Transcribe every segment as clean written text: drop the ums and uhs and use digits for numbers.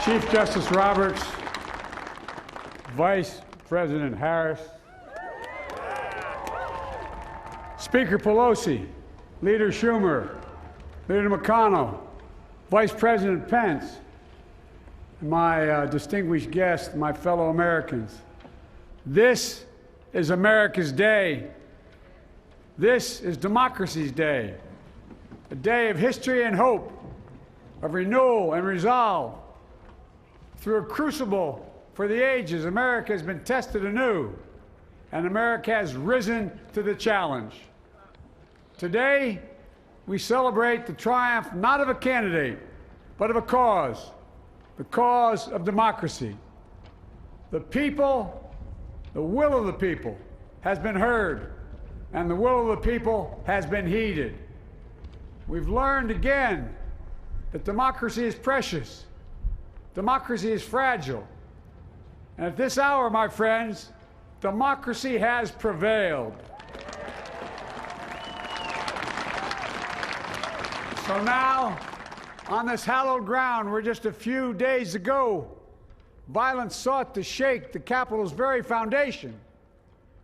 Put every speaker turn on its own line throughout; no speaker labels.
Chief Justice Roberts, Vice President Harris, Speaker Pelosi, Leader Schumer, Leader McConnell, Vice President Pence, and my distinguished guests, my fellow Americans. This is America's day. This is democracy's day, a day of history and hope, of renewal and resolve. Through a crucible for the ages, America has been tested anew, and America has risen to the challenge. Today, we celebrate the triumph not of a candidate, but of a cause, the cause of democracy. The people, the will of the people has been heard, and the will of the people has been heeded. We've learned again that democracy is precious. Democracy is fragile. And at this hour, my friends, democracy has prevailed. So now, on this hallowed ground where just a few days ago, violence sought to shake the Capitol's very foundation,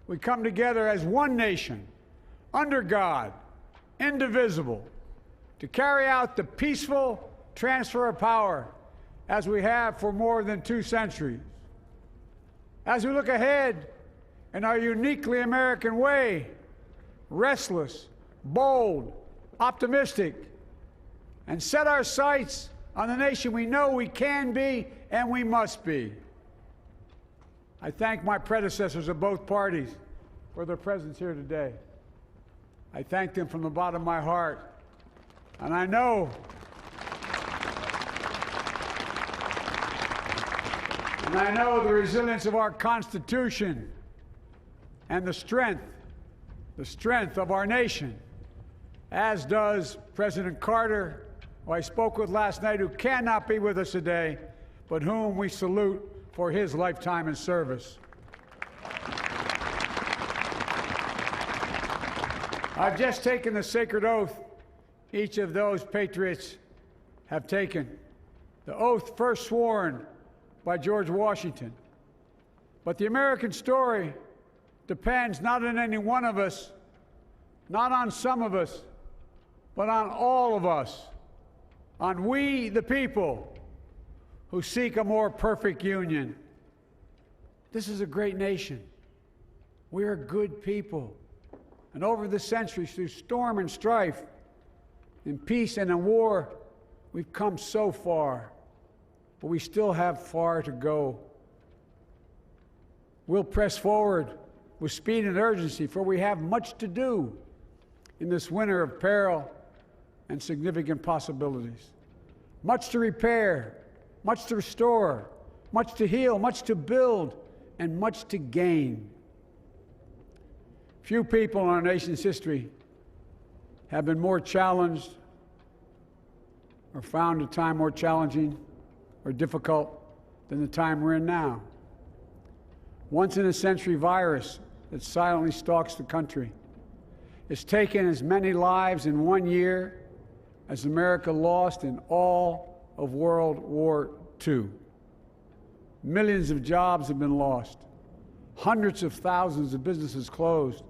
we come together as one nation, under God, indivisible, to carry out the peaceful transfer of power as we have for more than 2 centuries. As we look ahead in our uniquely American way, restless, bold, optimistic, and set our sights on the nation we know we can be and we must be. I thank my predecessors of both parties for their presence here today. I thank them from the bottom of my heart, and I know the resilience of our Constitution and the strength of our nation, as does President Carter, who I spoke with last night, who cannot be with us today, but whom we salute for his lifetime in service. I've just taken the sacred oath each of those patriots have taken, the oath first sworn by George Washington. But the American story depends not on any one of us, not on some of us, but on all of us, on we, the people, who seek a more perfect union. This is a great nation. We are good people. And over the centuries, through storm and strife, in peace and in war, we've come so far. But we still have far to go. We'll press forward with speed and urgency, for we have much to do in this winter of peril and significant possibilities. Much to repair, much to restore, much to heal, much to build, and much to gain. Few people in our nation's history have been more challenged or found a time more challenging or difficult than the time we're in now. Once-in-a-century virus that silently stalks the country. It's taken as many lives in 1 year as America lost in all of World War II. Millions of jobs have been lost. Hundreds of thousands of businesses closed.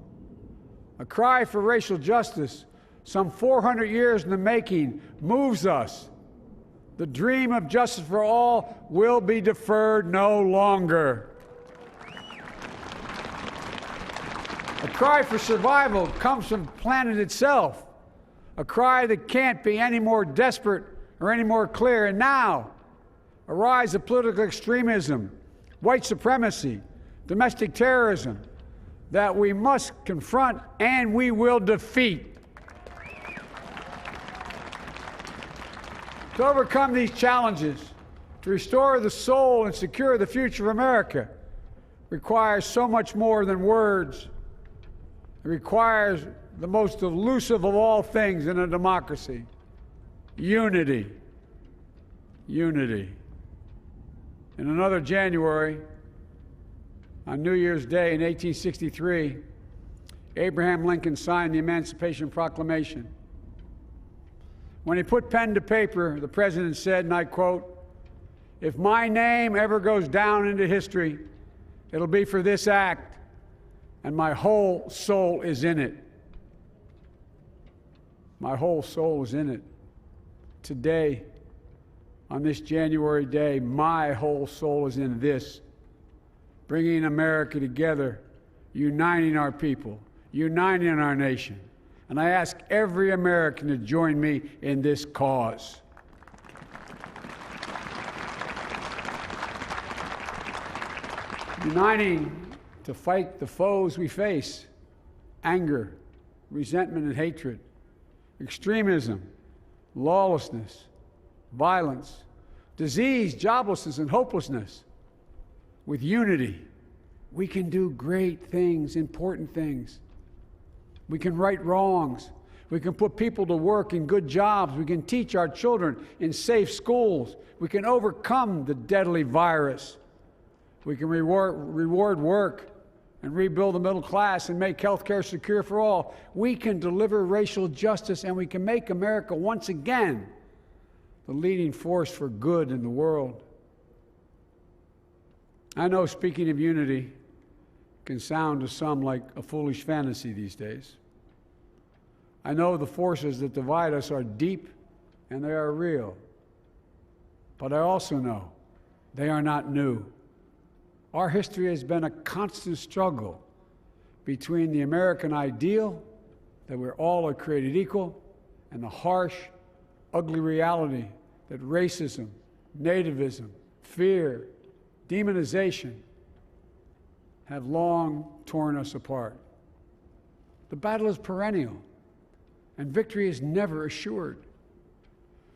A cry for racial justice, some 400 years in the making, moves us. The dream of justice for all will be deferred no longer. A cry for survival comes from the planet itself, a cry that can't be any more desperate or any more clear. And now, a rise of political extremism, white supremacy, domestic terrorism, that we must confront and we will defeat. To overcome these challenges, to restore the soul and secure the future of America, requires so much more than words. It requires the most elusive of all things in a democracy: unity. Unity. In another January, on New Year's Day in 1863, Abraham Lincoln signed the Emancipation Proclamation. When he put pen to paper, the president said, and I quote, If my name ever goes down into history, it'll be for this act, and my whole soul is in it. My whole soul is in it. Today, on this January day, my whole soul is in this, bringing America together, uniting our people, uniting our nation. And I ask every American to join me in this cause. Uniting to fight the foes we face: anger, resentment and hatred, extremism, lawlessness, violence, disease, joblessness, and hopelessness. With unity, we can do great things, important things. We can right wrongs. We can put people to work in good jobs. We can teach our children in safe schools. We can overcome the deadly virus. We can reward work and rebuild the middle class and make health care secure for all. We can deliver racial justice, and we can make America once again the leading force for good in the world. I know speaking of unity can sound to some like a foolish fantasy these days. I know the forces that divide us are deep and they are real. But I also know they are not new. Our history has been a constant struggle between the American ideal that we're all created equal and the harsh, ugly reality that racism, nativism, fear, demonization have long torn us apart. The battle is perennial, and victory is never assured.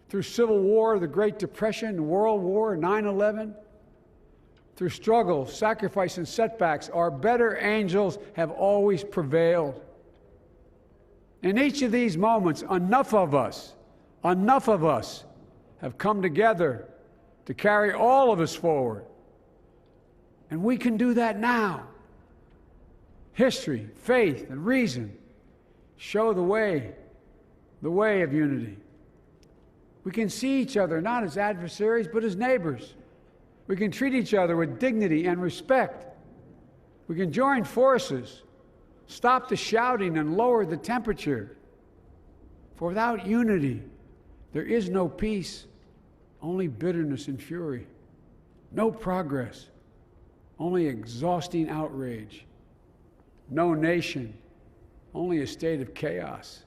Through Civil War, the Great Depression, World War, 9/11, through struggle, sacrifice, and setbacks, our better angels have always prevailed. In each of these moments, enough of us have come together to carry all of us forward. And we can do that now. History, faith, and reason show the way of unity. We can see each other not as adversaries, but as neighbors. We can treat each other with dignity and respect. We can join forces, stop the shouting, and lower the temperature. For without unity, there is no peace, only bitterness and fury. No progress, only exhausting outrage. No nation, only a state of chaos.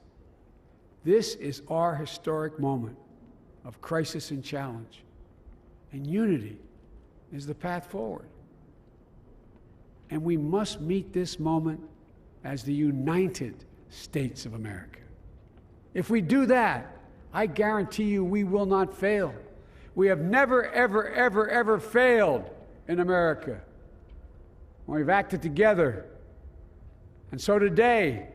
This is our historic moment of crisis and challenge, and unity is the path forward. And we must meet this moment as the United States of America. If we do that, I guarantee you we will not fail. We have never, ever, ever, ever failed in America when we've acted together. And so today,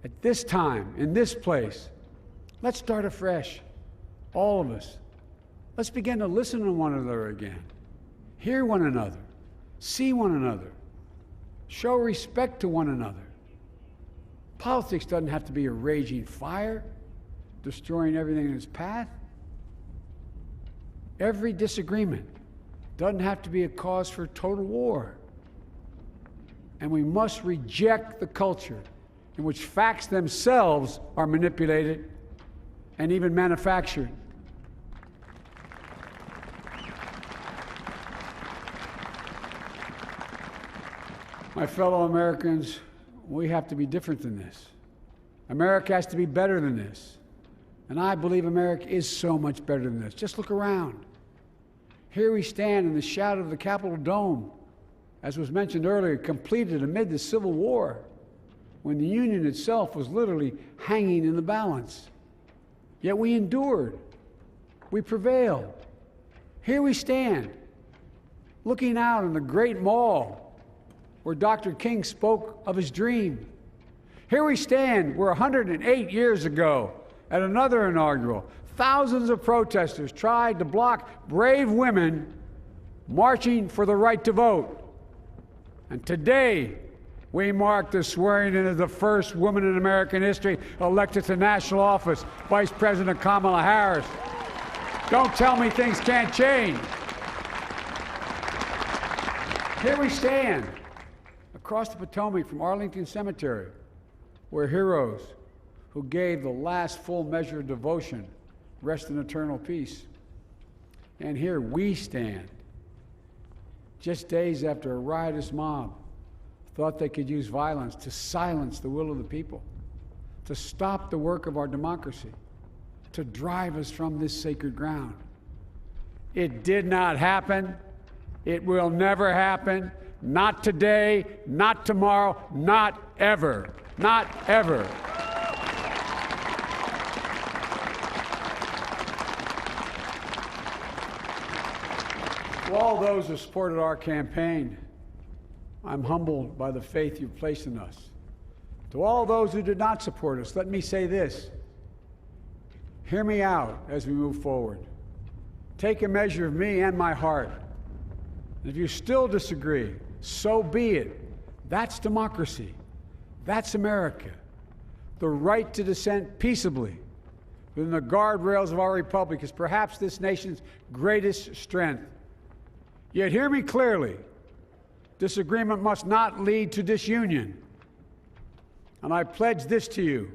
at this time, in this place, let's start afresh, all of us. Let's begin to listen to one another again, hear one another, see one another, show respect to one another. Politics doesn't have to be a raging fire, destroying everything in its path. Every disagreement doesn't have to be a cause for total war. And we must reject the culture in which facts themselves are manipulated and even manufactured. My fellow Americans, we have to be different than this. America has to be better than this. And I believe America is so much better than this. Just look around. Here we stand in the shadow of the Capitol Dome, as was mentioned earlier, completed amid the Civil War, when the Union itself was literally hanging in the balance. Yet we endured. We prevailed. Here we stand, looking out on the great mall where Dr. King spoke of his dream. Here we stand where 108 years ago, at another inaugural, thousands of protesters tried to block brave women marching for the right to vote. And today, we mark the swearing in of the first woman in American history elected to national office, Vice President Kamala Harris. Don't tell me things can't change. Here we stand, across the Potomac from Arlington Cemetery, where heroes who gave the last full measure of devotion rest in eternal peace. And here we stand, just days after a riotous mob thought they could use violence to silence the will of the people, to stop the work of our democracy, to drive us from this sacred ground. It did not happen. It will never happen. Not today, not tomorrow, not ever. Not ever. To all those who supported our campaign, I'm humbled by the faith you've placed in us. To all those who did not support us, let me say this. Hear me out as we move forward. Take a measure of me and my heart. And if you still disagree, so be it. That's democracy. That's America. The right to dissent peaceably within the guardrails of our republic is perhaps this nation's greatest strength. Yet hear me clearly. Disagreement must not lead to disunion. And I pledge this to you.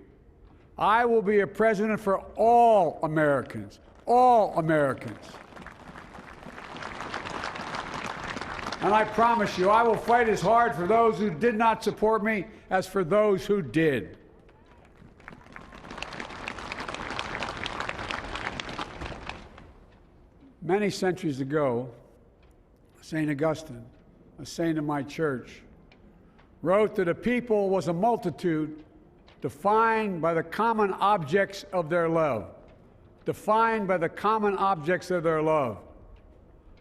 I will be a president for all Americans. All Americans. And I promise you, I will fight as hard for those who did not support me as for those who did. Many centuries ago, St. Augustine, a saint of my church, wrote that a people was a multitude defined by the common objects of their love. Defined by the common objects of their love.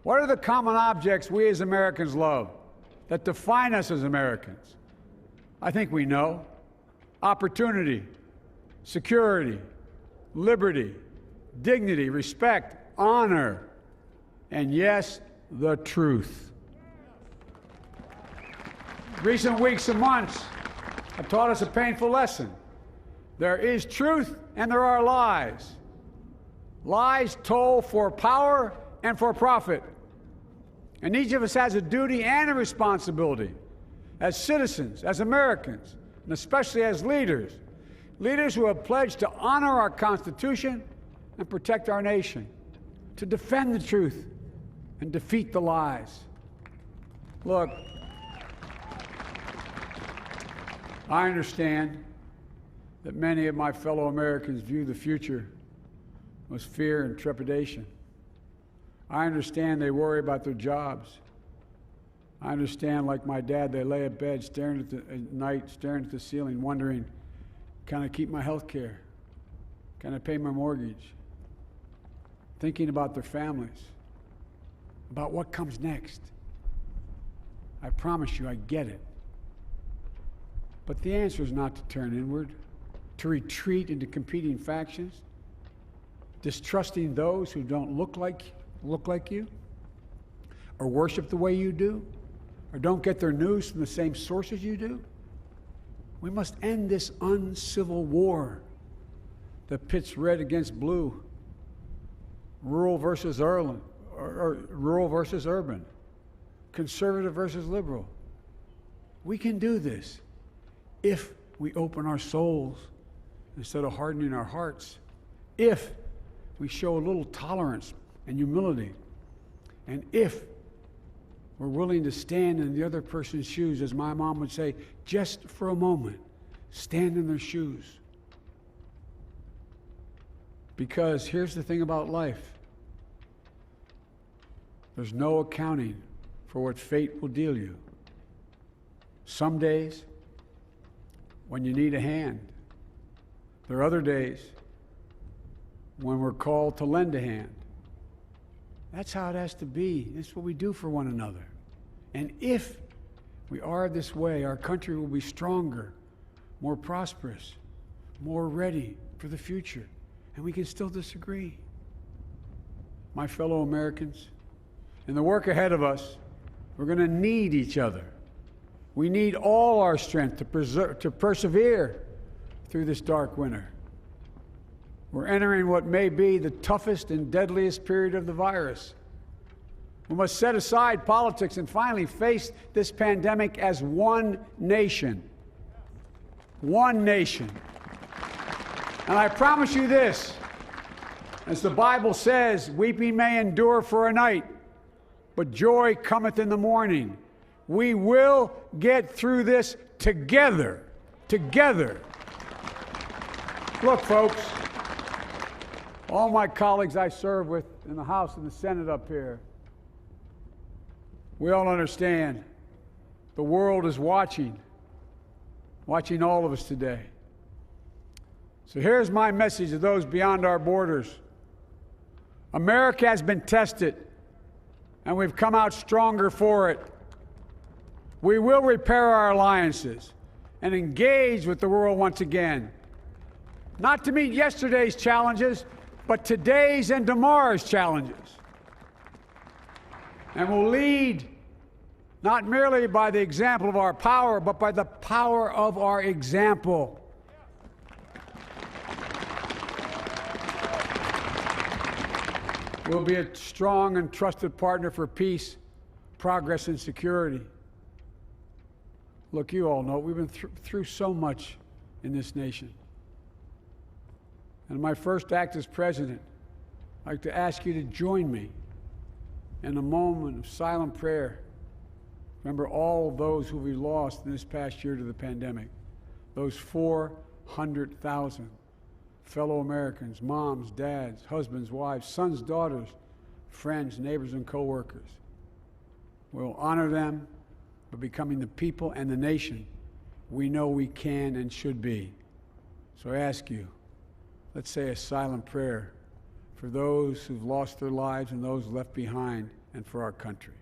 What are the common objects we as Americans love that define us as Americans? I think we know. Opportunity, security, liberty, dignity, respect, honor, and yes, the truth. Recent weeks and months have taught us a painful lesson. There is truth and there are lies. Lies told for power and for profit. And each of us has a duty and a responsibility as citizens, as Americans, and especially as leaders. Leaders who have pledged to honor our Constitution and protect our nation, to defend the truth and defeat the lies. Look, I understand that many of my fellow Americans view the future with fear and trepidation. I understand they worry about their jobs. I understand, like my dad, they lay in bed at night, staring at the ceiling, wondering, can I keep my health care? Can I pay my mortgage? Thinking about their families, about what comes next. I promise you, I get it. But the answer is not to turn inward, to retreat into competing factions, distrusting those who don't look like you, or worship the way you do, or don't get their news from the same sources you do. We must end this uncivil war that pits red against blue, rural versus urban, conservative versus liberal. We can do this if we open our souls instead of hardening our hearts, if we show a little tolerance and humility, and if we're willing to stand in the other person's shoes, as my mom would say, just for a moment, stand in their shoes. Because here's the thing about life. There's no accounting for what fate will deal you. Some days, when you need a hand. There are other days when we're called to lend a hand. That's how it has to be. That's what we do for one another. And if we are this way, our country will be stronger, more prosperous, more ready for the future. And we can still disagree. My fellow Americans, in the work ahead of us, we're going to need each other. We need all our strength to persevere through this dark winter. We're entering what may be the toughest and deadliest period of the virus. We must set aside politics and finally face this pandemic as one nation. One nation. And I promise you this, as the Bible says, weeping may endure for a night, but joy cometh in the morning. We will get through this together. Together. Look, folks, all my colleagues I serve with in the House and the Senate up here, we all understand the world is watching all of us today. So here's my message to those beyond our borders. America has been tested, and we've come out stronger for it. We will repair our alliances and engage with the world once again, not to meet yesterday's challenges, but today's and tomorrow's challenges. And we'll lead not merely by the example of our power, but by the power of our example. We'll be a strong and trusted partner for peace, progress, and security. Look, you all know we've been through so much in this nation. And in my first act as president, I'd like to ask you to join me in a moment of silent prayer. Remember all of those who we lost in this past year to the pandemic. Those 400,000 fellow Americans, moms, dads, husbands, wives, sons, daughters, friends, neighbors, and co-workers. We'll honor them by becoming the people and the nation we know we can and should be. So I ask you, let's say a silent prayer for those who've lost their lives and those left behind, and for our country.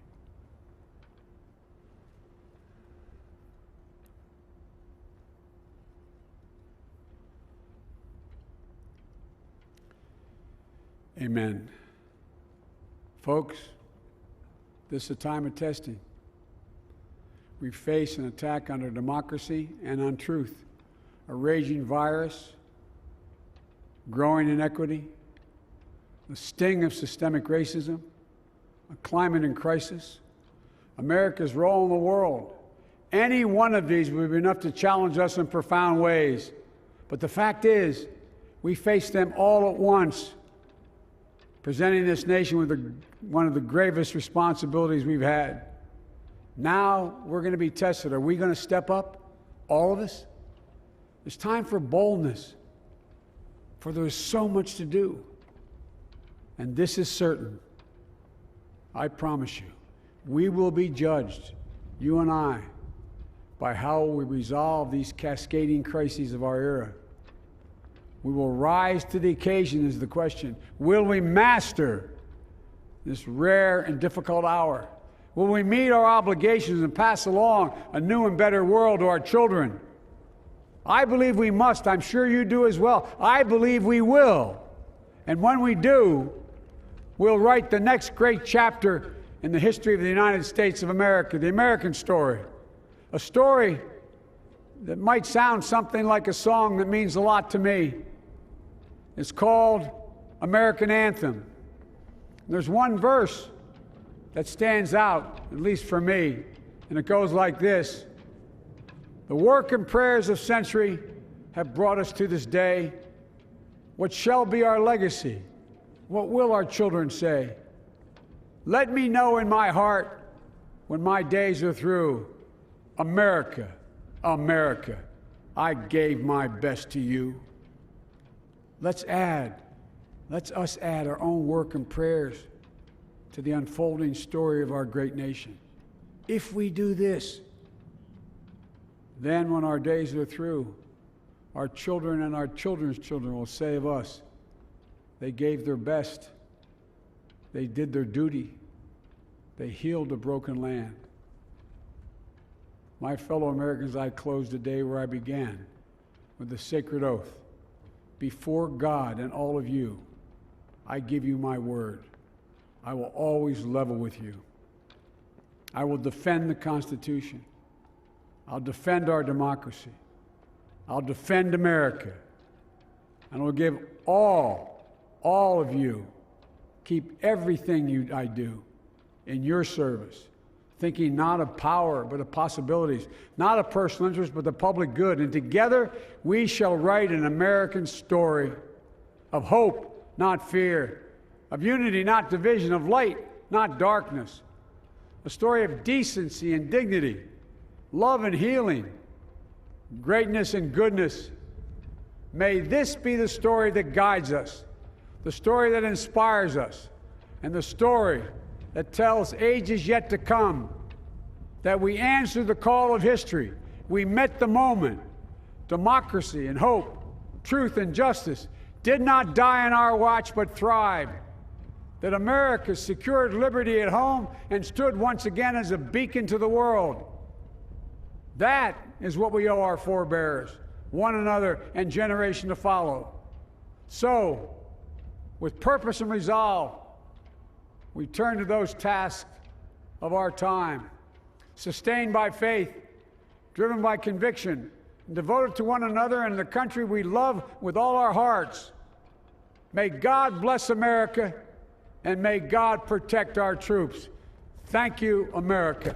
Amen. Folks, this is a time of testing. We face an attack on our democracy and on truth, a raging virus, growing inequity, the sting of systemic racism, a climate in crisis, America's role in the world. Any one of these would be enough to challenge us in profound ways. But the fact is, we face them all at once, presenting this nation with one of the gravest responsibilities we've had. Now we're going to be tested. Are we going to step up, all of us? It's time for boldness, for there's so much to do. And this is certain. I promise you, we will be judged, you and I, by how we resolve these cascading crises of our era. We will rise to the occasion is the question. Will we master this rare and difficult hour? Will we meet our obligations and pass along a new and better world to our children? I believe we must. I'm sure you do as well. I believe we will. And when we do, we'll write the next great chapter in the history of the United States of America, the American story. A story that might sound something like a song that means a lot to me. It's called American Anthem. There's one verse that stands out, at least for me, and it goes like this. The work and prayers of century have brought us to this day. What shall be our legacy? What will our children say? Let me know in my heart when my days are through. America, America, I gave my best to you. Let's us add our own work and prayers to the unfolding story of our great nation. If we do this, then when our days are through, our children and our children's children will say of us, they gave their best, they did their duty, they healed a broken land. My fellow Americans, I close the day where I began, with the sacred oath. Before God and all of you, I give you my word. I will always level with you. I will defend the Constitution. I'll defend our democracy. I'll defend America. and will give all of you, keep everything I do in your service, thinking not of power, but of possibilities, not of personal interest, but the public good. And together we shall write an American story of hope, not fear, of unity, not division, of light, not darkness, a story of decency and dignity, love and healing, greatness and goodness. May this be the story that guides us, the story that inspires us, and the story that tells ages yet to come that we answered the call of history. We met the moment. Democracy and hope, truth and justice did not die on our watch but thrived. That America secured liberty at home and stood once again as a beacon to the world. That is what we owe our forebears, one another, and generation to follow. So, with purpose and resolve, we turn to those tasks of our time, sustained by faith, driven by conviction, and devoted to one another and the country we love with all our hearts. May God bless America, and may God protect our troops. Thank you, America.